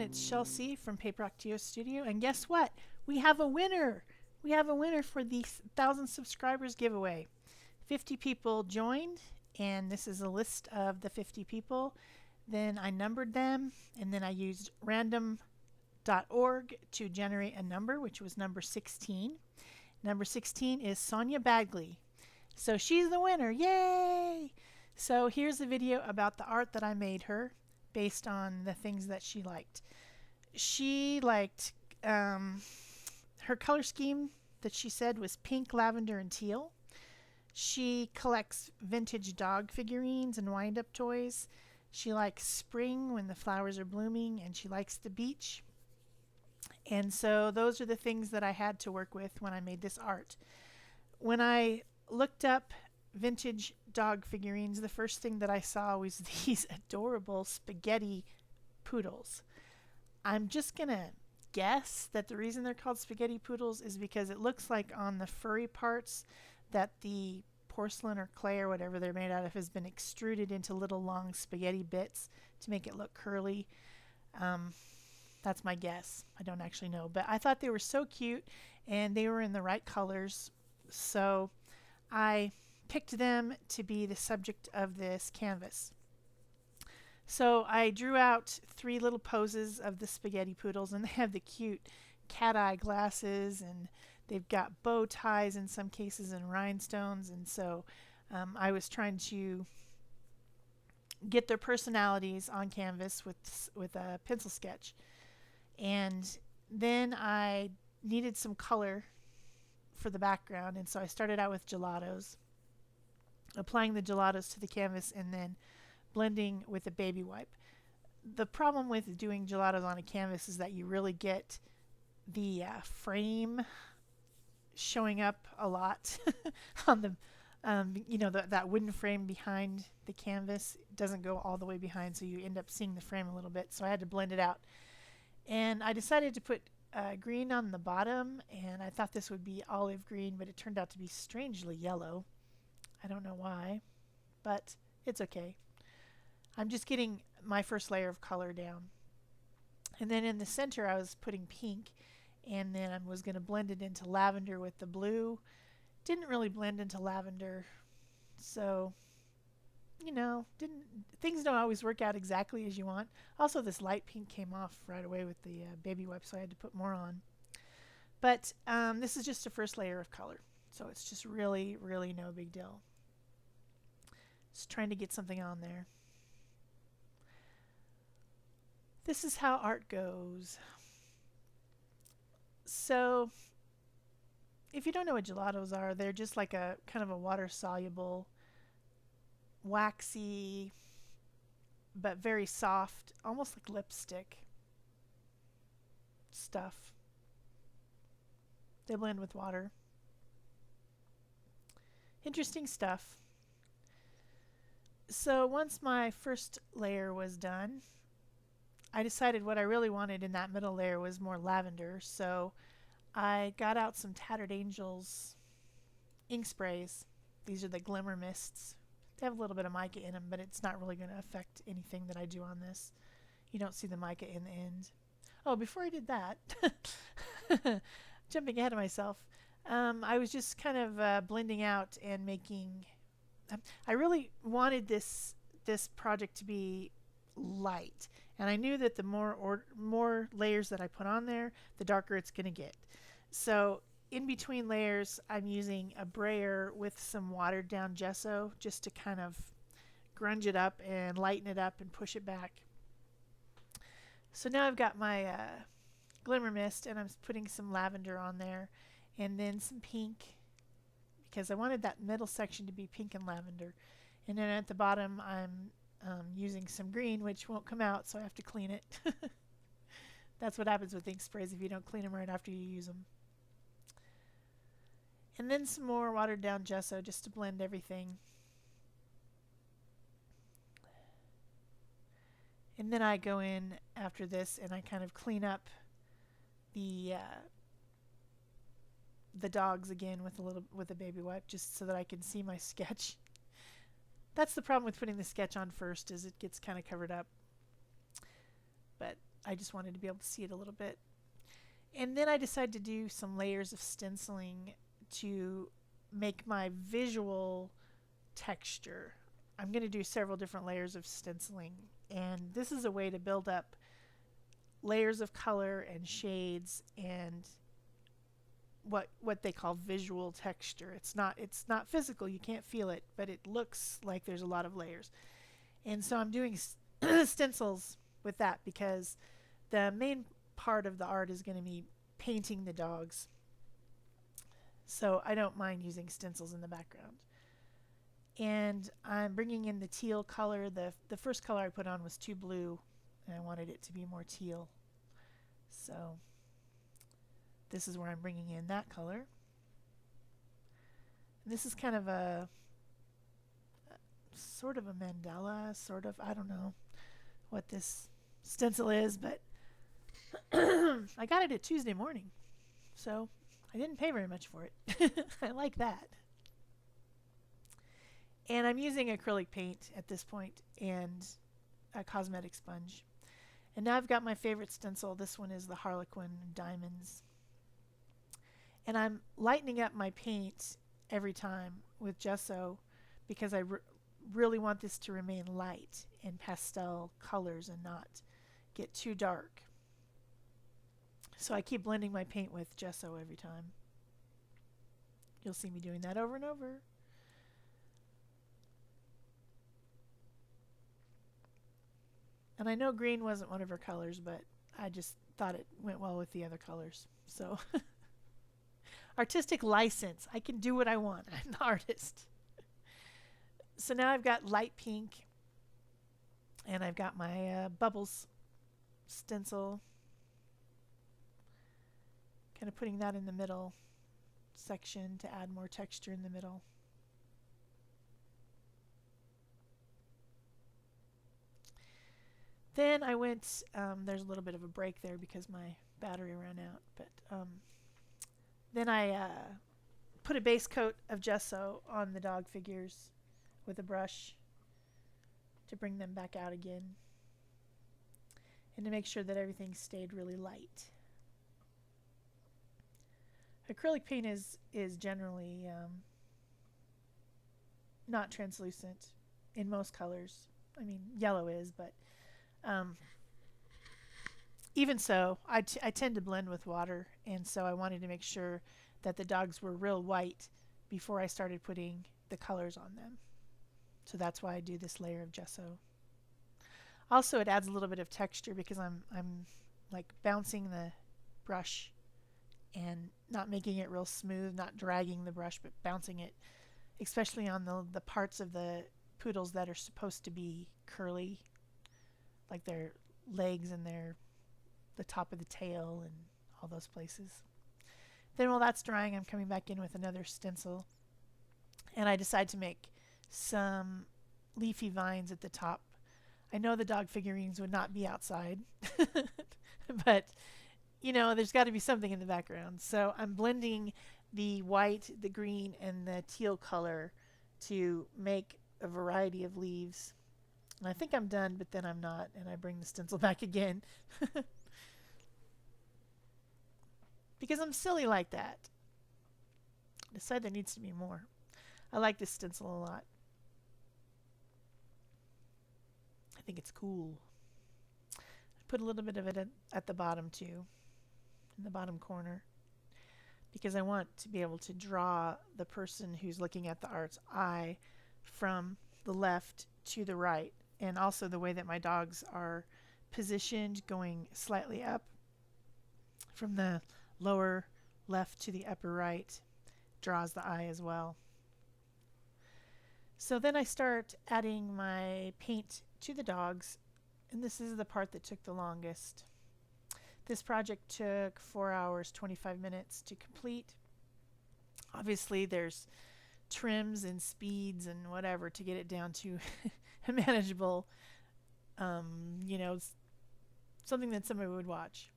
It's Shel C from Paper Rock Geo Studio, and guess what? We have a winner. We have a winner for the 1,000 subscribers giveaway. 50 people joined, and this is a list of the 50 people. Then I numbered them, and then I used random.org to generate a number, which was number 16. Number 16 is Sonia Bagley. So she's the winner. Yay! So here's a video about the art that I made her based on the things that she liked. She liked her color scheme that she said was pink, lavender, and teal. She collects vintage dog figurines and wind-up toys. She likes spring when the flowers are blooming, and she likes the beach. And so those are the things that I had to work with when I made this art. When I looked up vintage dog figurines, the first thing that I saw was these adorable spaghetti poodles. I'm just going to guess that the reason they're called spaghetti poodles is because it looks like on the furry parts that the porcelain or clay or whatever they're made out of has been extruded into little long spaghetti bits to make it look curly. That's my guess. I don't actually know. But I thought they were so cute and they were in the right colors. So I picked them to be the subject of this canvas. So I drew out 3 little poses of the spaghetti poodles, and they have the cute cat eye glasses, and they've got bow ties in some cases and rhinestones. And so I was trying to get their personalities on canvas with a pencil sketch. And then I needed some color for the background, and so I started out with gelatos, applying the gelatos to the canvas and then blending with a baby wipe. The problem with doing gelatos on a canvas is that you really get the frame showing up a lot on the that wooden frame behind the canvas doesn't go all the way behind, so you end up seeing the frame a little bit. So I had to blend it out. And I decided to put green on the bottom, and I thought this would be olive green, but it turned out to be strangely yellow. I don't know why, but it's okay. I'm just getting my first layer of color down. And then in the center I was putting pink, and then I was going to blend it into lavender with the blue. Didn't really blend into lavender, so things don't always work out exactly as you want. Also, this light pink came off right away with the baby wipe, so I had to put more on. But this is just a first layer of color, so it's just really, really no big deal. Just trying to get something on there. This is how art goes. So, if you don't know what gelatos are, they're just like a kind of a water-soluble, waxy, but very soft, almost like lipstick stuff. They blend with water. Interesting stuff. So once my first layer was done, I decided what I really wanted in that middle layer was more lavender. So I got out some Tattered Angels ink sprays. These are the Glimmer Mists. They have a little bit of mica in them, but it's not really going to affect anything that I do on this. You don't see the mica in the end. Oh, before I did that, jumping ahead of myself, I was just kind of blending out and making. I really wanted this project to be light, and I knew that the more layers that I put on there, the darker it's going to get. So in between layers, I'm using a brayer with some watered down gesso just to kind of grunge it up and lighten it up and push it back. So now I've got my Glimmer Mist, and I'm putting some lavender on there and then some pink because I wanted that middle section to be pink and lavender. And then at the bottom I'm using some green, which won't come out, so I have to clean it. That's what happens with ink sprays if you don't clean them right after you use them. And then some more watered down gesso just to blend everything. And then I go in after this and I kind of clean up the dogs again with a baby wipe, just so that I can see my sketch. That's the problem with putting the sketch on first, is it gets kind of covered up. But I just wanted to be able to see it a little bit. And then I decided to do some layers of stenciling to make my visual texture. I'm going to do several different layers of stenciling, and this is a way to build up layers of color and shades and what they call visual texture. It's not physical, you can't feel it, but it looks like there's a lot of layers. And so I'm doing stencils with that because the main part of the art is going to be painting the dogs. So I don't mind using stencils in the background. And I'm bringing in the teal color. The first color I put on was too blue, and I wanted it to be more teal. So this is where I'm bringing in that color. And this is kind of a sort of a mandala, I don't know what this stencil is, but I got it at Tuesday morning, so I didn't pay very much for it. I like that. And I'm using acrylic paint at this point and a cosmetic sponge. And now I've got my favorite stencil. This one is the Harlequin Diamonds. And I'm lightening up my paint every time with gesso because I really want this to remain light and pastel colors and not get too dark. So I keep blending my paint with gesso every time. You'll see me doing that over and over. And I know green wasn't one of her colors, but I just thought it went well with the other colors. So artistic license. I can do what I want. I'm the artist. So now I've got light pink, and I've got my bubbles stencil. Kind of putting that in the middle section to add more texture in the middle. Then I went, there's a little bit of a break there because my battery ran out, but then I put a base coat of gesso on the dog figures with a brush to bring them back out again and to make sure that everything stayed really light. Acrylic paint is generally not translucent in most colors. I mean, yellow is, but even so, I tend to blend with water, and so I wanted to make sure that the dogs were real white before I started putting the colors on them. So that's why I do this layer of gesso. Also, it adds a little bit of texture because I'm like bouncing the brush and not making it real smooth, not dragging the brush, but bouncing it, especially on the parts of the poodles that are supposed to be curly, like their legs and the top of the tail and all those places. Then while that's drying, I'm coming back in with another stencil, and I decide to make some leafy vines at the top. I know the dog figurines would not be outside, but you know, there's got to be something in the background. So I'm blending the white, the green, and the teal color to make a variety of leaves. And I think I'm done, but then I'm not, and I bring the stencil back again. Because I'm silly like that. I decide there needs to be more. I like this stencil a lot. I think it's cool. I put a little bit of it at the bottom too, in the bottom corner, because I want to be able to draw the person who's looking at the art's eye from the left to the right, and also the way that my dogs are positioned, going slightly up from the lower left to the upper right, draws the eye as well. So then I start adding my paint to the dogs, and this is the part that took the longest. This project took 4 hours, 25 minutes to complete. Obviously, there's trims and speeds and whatever to get it down to a manageable, you know, something that somebody would watch.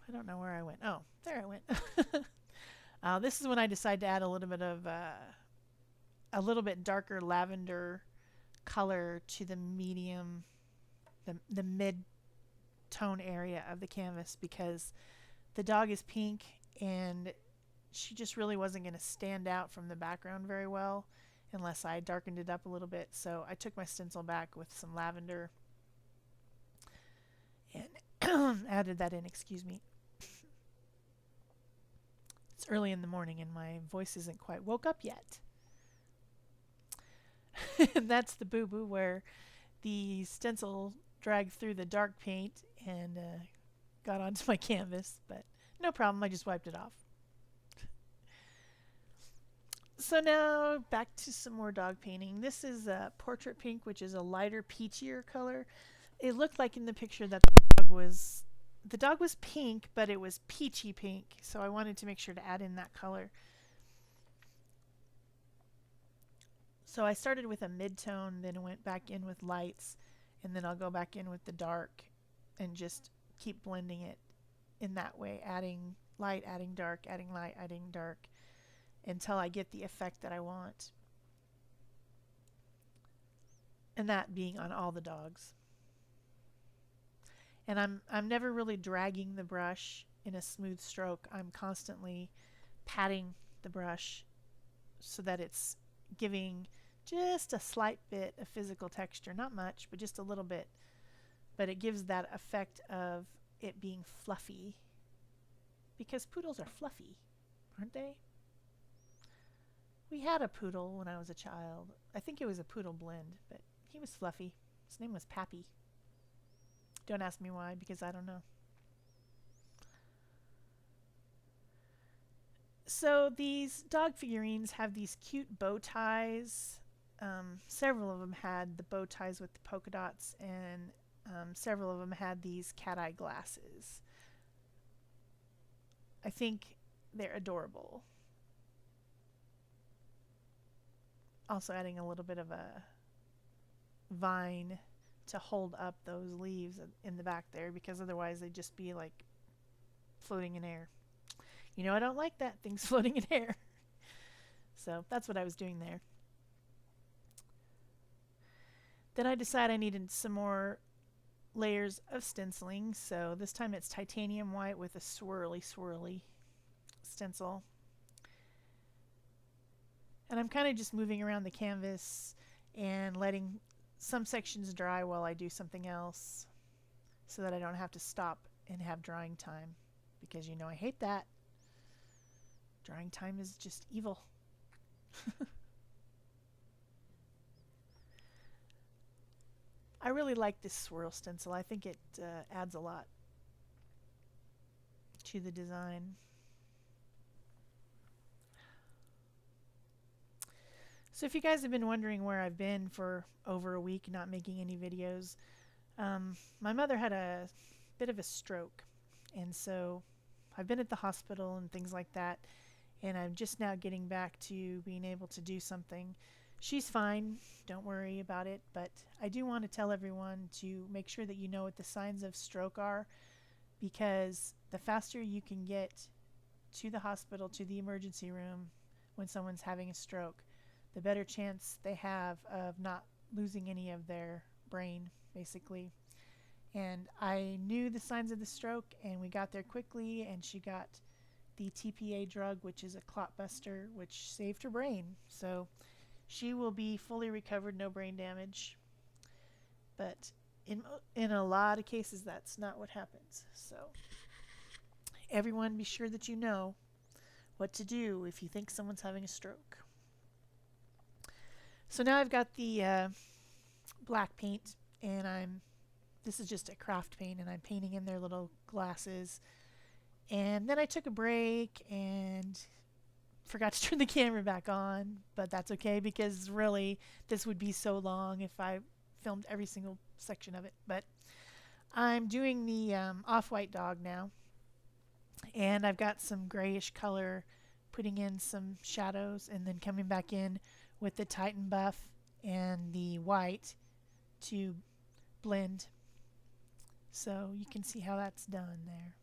I don't know where I went. Oh, there I went. This is when I decide to add a little bit of a little bit darker lavender color to the medium, the mid tone area of the canvas, because the dog is pink and she just really wasn't going to stand out from the background very well unless I darkened it up a little bit. So I took my stencil back with some lavender and added that in, excuse me. It's early in the morning and my voice isn't quite woke up yet. And that's the boo-boo where the stencil dragged through the dark paint and got onto my canvas, but no problem, I just wiped it off. So now back to some more dog painting. This is Portrait Pink, which is a lighter peachier color. It looked like in the picture that the dog was pink, but it was peachy pink, so I wanted to make sure to add in that color. So I started with a mid-tone, then went back in with lights, and then I'll go back in with the dark and just keep blending it in that way, adding light, adding dark, adding light, adding dark, until I get the effect that I want. And that being on all the dogs. And I'm never really dragging the brush in a smooth stroke. I'm constantly patting the brush so that it's giving just a slight bit of physical texture. Not much, but just a little bit. But it gives that effect of it being fluffy. Because poodles are fluffy, aren't they? We had a poodle when I was a child. I think it was a poodle blend, but he was fluffy. His name was Pappy. Don't ask me why, because I don't know. So these dog figurines have these cute bow ties. Several of them had the bow ties with the polka dots, and several of them had these cat-eye glasses. I think they're adorable. Also adding a little bit of a vine to hold up those leaves in the back there, because otherwise they'd just be like floating in air. You know, I don't like that, things floating in air. So that's what I was doing there. Then I decided I needed some more layers of stenciling, so this time it's titanium white with a swirly stencil. And I'm kind of just moving around the canvas and letting some sections dry while I do something else, so that I don't have to stop and have drying time, because you know I hate that. Drying time is just evil. I really like this swirl stencil. I think it adds a lot to the design. So if you guys have been wondering where I've been for over a week not making any videos, my mother had a bit of a stroke, and so I've been at the hospital and things like that, and I'm just now getting back to being able to do something. She's fine, don't worry about it, but I do want to tell everyone to make sure that you know what the signs of stroke are, because the faster you can get to the hospital, to the emergency room when someone's having a stroke, the better chance they have of not losing any of their brain, basically. And I knew the signs of the stroke, and we got there quickly, and she got the TPA drug, which is a clot buster, which saved her brain. So she will be fully recovered, no brain damage. But in a lot of cases, that's not what happens. So everyone, be sure that you know what to do if you think someone's having a stroke. So now I've got the black paint, and this is just a craft paint, and I'm painting in their little glasses. And then I took a break and forgot to turn the camera back on, but that's okay, because really this would be so long if I filmed every single section of it. But I'm doing the off-white dog now, and I've got some grayish color, putting in some shadows, and then coming back in with the Titan buff and the white to blend. So you can see how that's done there.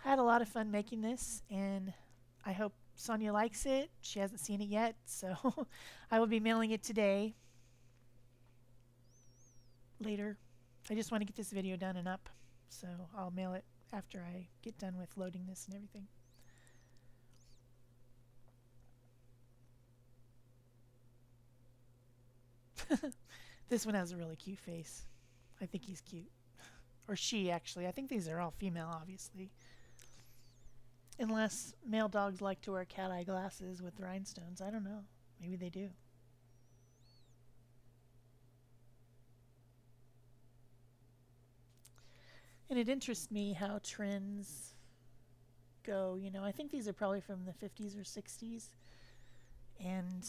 I had a lot of fun making this, and I hope Sonia likes it. She hasn't seen it yet, so I will be mailing it today, later. I just want to get this video done and up, so I'll mail it after I get done with loading this and everything. This one has a really cute face. I think he's cute. Or she, actually. I think these are all female, obviously. Unless male dogs like to wear cat eye glasses with rhinestones. I don't know. Maybe they do. And it interests me how trends go. You know, I think these are probably from the 50s or 60s. And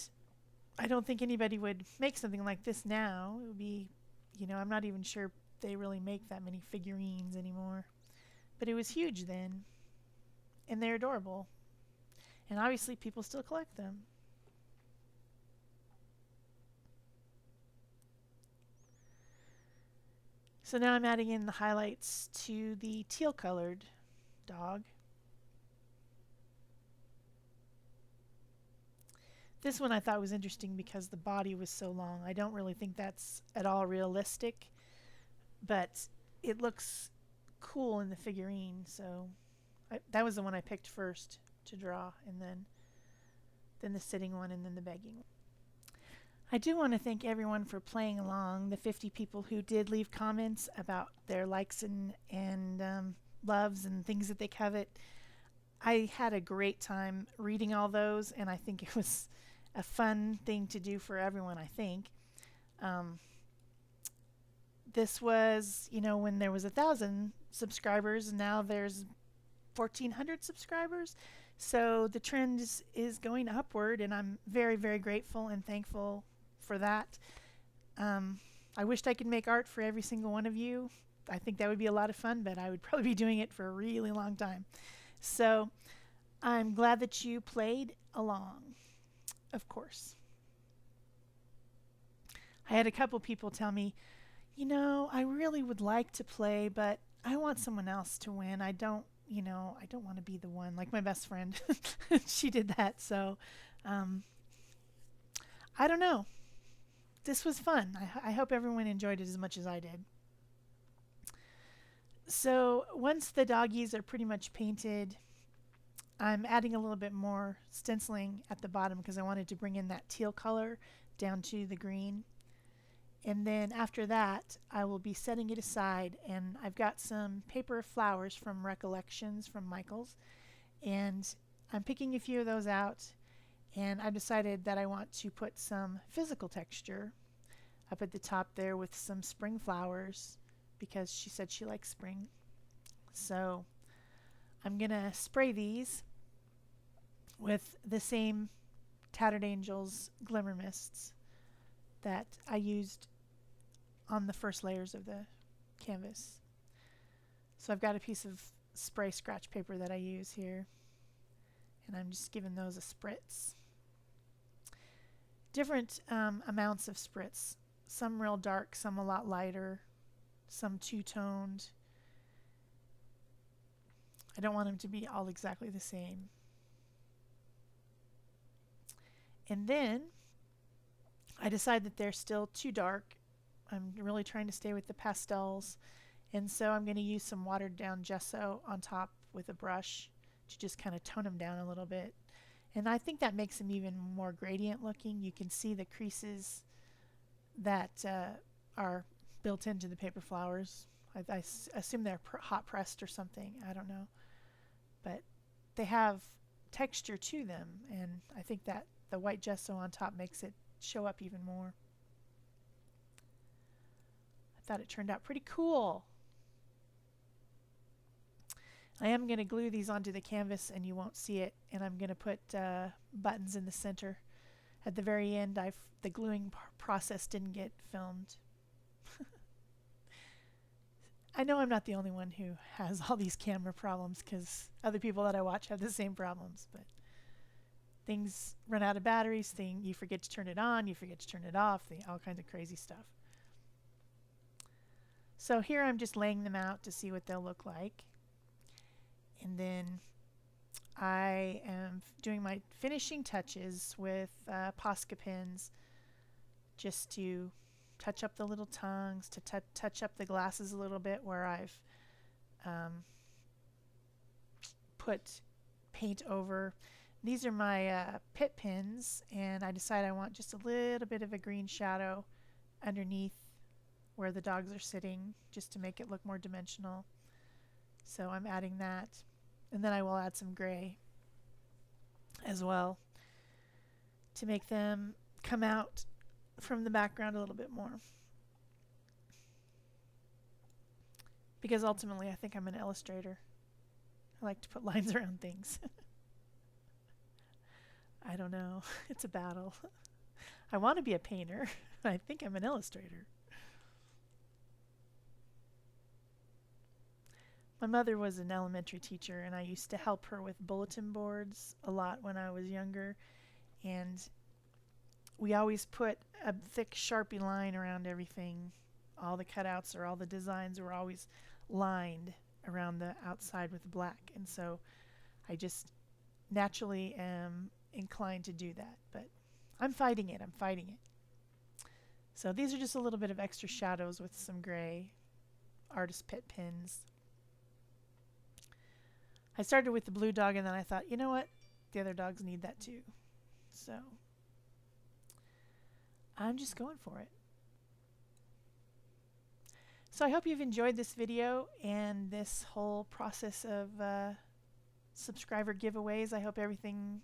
I don't think anybody would make something like this now. It would be, you know, I'm not even sure they really make that many figurines anymore. But it was huge then. And they're adorable. And obviously people still collect them. So now I'm adding in the highlights to the teal colored dog. This one I thought was interesting because the body was so long. I don't really think that's at all realistic, but it looks cool in the figurine. So that was the one I picked first to draw, and then the sitting one, and then the begging one. I do want to thank everyone for playing along, the 50 people who did leave comments about their likes and loves and things that they covet. I had a great time reading all those, and I think it was a fun thing to do for everyone, I think. This was, you know, when there was 1,000 subscribers, and now there's 1,400 subscribers. So the trend is going upward, and I'm very, very grateful and thankful for that. I wished I could make art for every single one of you. I think that would be a lot of fun, but I would probably be doing it for a really long time. So I'm glad that you played along, of course. I had a couple people tell me, you know, I really would like to play, but I want someone else to win. I don't want to be the one, like my best friend. She did that. So I don't know. This was fun. I hope everyone enjoyed it as much as I did. So once the doggies are pretty much painted, I'm adding a little bit more stenciling at the bottom because I wanted to bring in that teal color down to the green. And then after that, I will be setting it aside, and I've got some paper flowers from Recollections from Michaels, and I'm picking a few of those out, and I've decided that I want to put some physical texture up at the top there with some spring flowers because she said she likes spring. So I'm going to spray these with the same Tattered Angels Glimmer Mists that I used on the first layers of the canvas. So I've got a piece of spray scratch paper that I use here, and I'm just giving those a spritz. Different amounts of spritz, some real dark, some a lot lighter, some two-toned. I don't want them to be all exactly the same. And then I decide that they're still too dark. I'm really trying to stay with the pastels, and so I'm going to use some watered down gesso on top with a brush to just kind of tone them down a little bit. And I think that makes them even more gradient looking. You can see the creases that are built into the paper flowers. I assume they're hot pressed or something. I don't know. But they have texture to them, and I think that the white gesso on top makes it show up even more. I thought it turned out pretty cool. I am going to glue these onto the canvas and you won't see it, and I'm going to put buttons in the center. At the very end, the gluing process didn't get filmed. I know I'm not the only one who has all these camera problems because other people that I watch have the same problems, but things run out of batteries, you forget to turn it on, you forget to turn it off, all kinds of crazy stuff. So here I'm just laying them out to see what they'll look like. And then I am doing my finishing touches with Posca pins just to touch up the little tongues, to touch up the glasses a little bit where I've put paint over. These are my pit pins, and I decide I want just a little bit of a green shadow underneath where the dogs are sitting just to make it look more dimensional. So I'm adding that, and then I will add some gray as well to make them come out from the background a little bit more. Because ultimately I think I'm an illustrator. I like to put lines around things. I don't know. It's a battle. I want to be a painter. I think I'm an illustrator. My mother was an elementary teacher, and I used to help her with bulletin boards a lot when I was younger. And we always put a thick Sharpie line around everything. All the cutouts or all the designs were always lined around the outside with black. And so I just naturally am inclined to do that. But I'm fighting it. So these are just a little bit of extra shadows with some gray artist pit pins. I started with the blue dog, and then I thought, you know what? The other dogs need that too. So I'm just going for it. So I hope you've enjoyed this video and this whole process of subscriber giveaways. I hope everything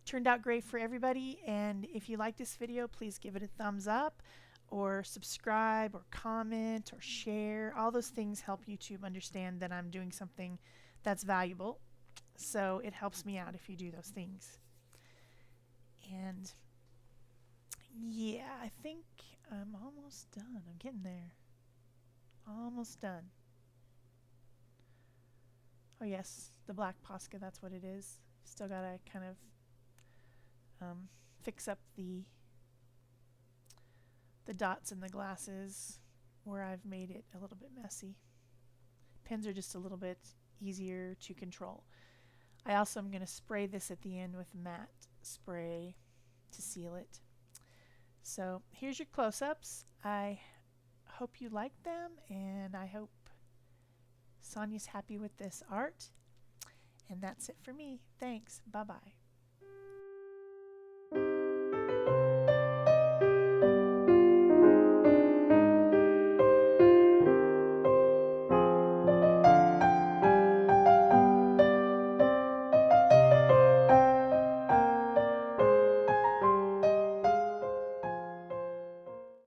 turned out great for everybody. And if you like this video, please give it a thumbs up, or subscribe, or comment, or share. All those things help YouTube understand that I'm doing something that's valuable. So it helps me out if you do those things. And yeah, I think I'm almost done. I'm getting there. Almost done. Oh yes, the black Posca, that's what it is. Still gotta kind of fix up the dots in the glasses where I've made it a little bit messy. Pens are just a little bit easier to control. I also am going to spray this at the end with matte spray to seal it. So here's your close-ups. I hope you like them, and I hope Sonia's happy with this art. And that's it for me. Thanks. Bye-bye.